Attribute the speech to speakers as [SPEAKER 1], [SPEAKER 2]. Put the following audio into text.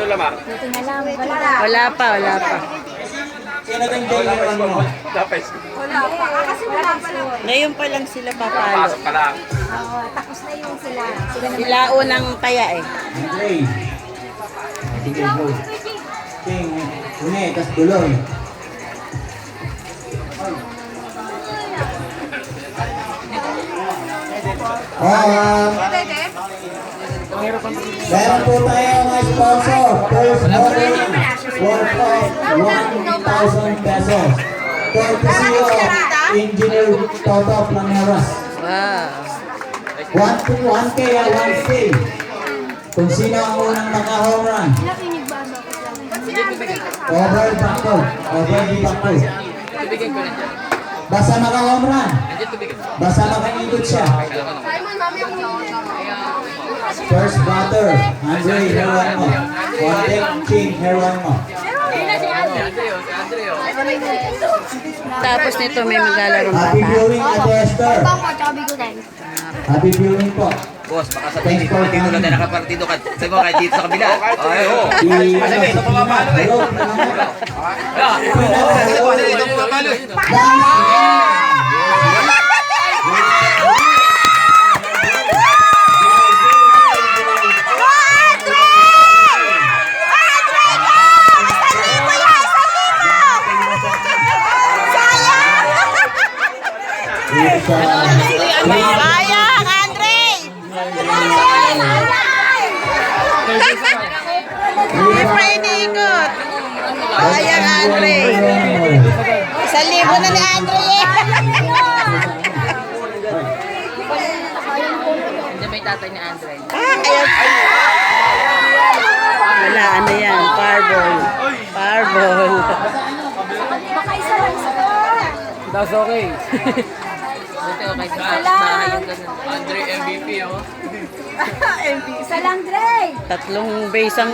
[SPEAKER 1] Lola Ma?
[SPEAKER 2] Buti na lang, wala.
[SPEAKER 3] Wala pa.
[SPEAKER 4] Sino kang delivery mo?
[SPEAKER 1] Tapos.
[SPEAKER 2] Wala pa. Kasi wala pa lang.
[SPEAKER 3] Ngayon pa lang sila papalo.
[SPEAKER 1] Pasok pa lang.
[SPEAKER 2] Oo, tapos na yung sila. Sila naman.
[SPEAKER 3] Sila unang taya eh.
[SPEAKER 4] Andre. Sige, go. King, une, tas duloy. Meron po tayo mga sponsor. First order worth of 1,000 pesos. Courtesy of Engineer Toto Planeras.
[SPEAKER 3] Wow.
[SPEAKER 4] 1K at 1K. Kung sino ang unang maka-home run. Over the backboard. Over the backboard. Basta maka-home run. Basta maka-ikot siya. First batter, Andre Heronmo. One King Heronmo.
[SPEAKER 3] Tapos nito may maglalaro
[SPEAKER 4] Happy
[SPEAKER 3] bata.
[SPEAKER 4] viewing, Ate Esther. Happy viewing po.
[SPEAKER 5] Boss, baka sabihin ko dito lang na nakapartido ka. Sabi mo kahit dito sa kabila. Ay, oo.
[SPEAKER 1] Kasi ito pumapalo eh.
[SPEAKER 4] Hello.
[SPEAKER 1] Kasi ito pumapalo eh.
[SPEAKER 3] Sayang, Andre! Hindi pa inikot. Sayang, Andre. 1,000 na ni Andre eh.
[SPEAKER 5] Hindi may tatay ni Andre.
[SPEAKER 3] Ayun. Wala, ano yan? Parball.
[SPEAKER 2] Baka isa lang sa
[SPEAKER 5] That's okay. Buti okay sa bahay yung ganun. Andre MVP ako.
[SPEAKER 2] Isa lang, Dre.
[SPEAKER 3] 3 base ang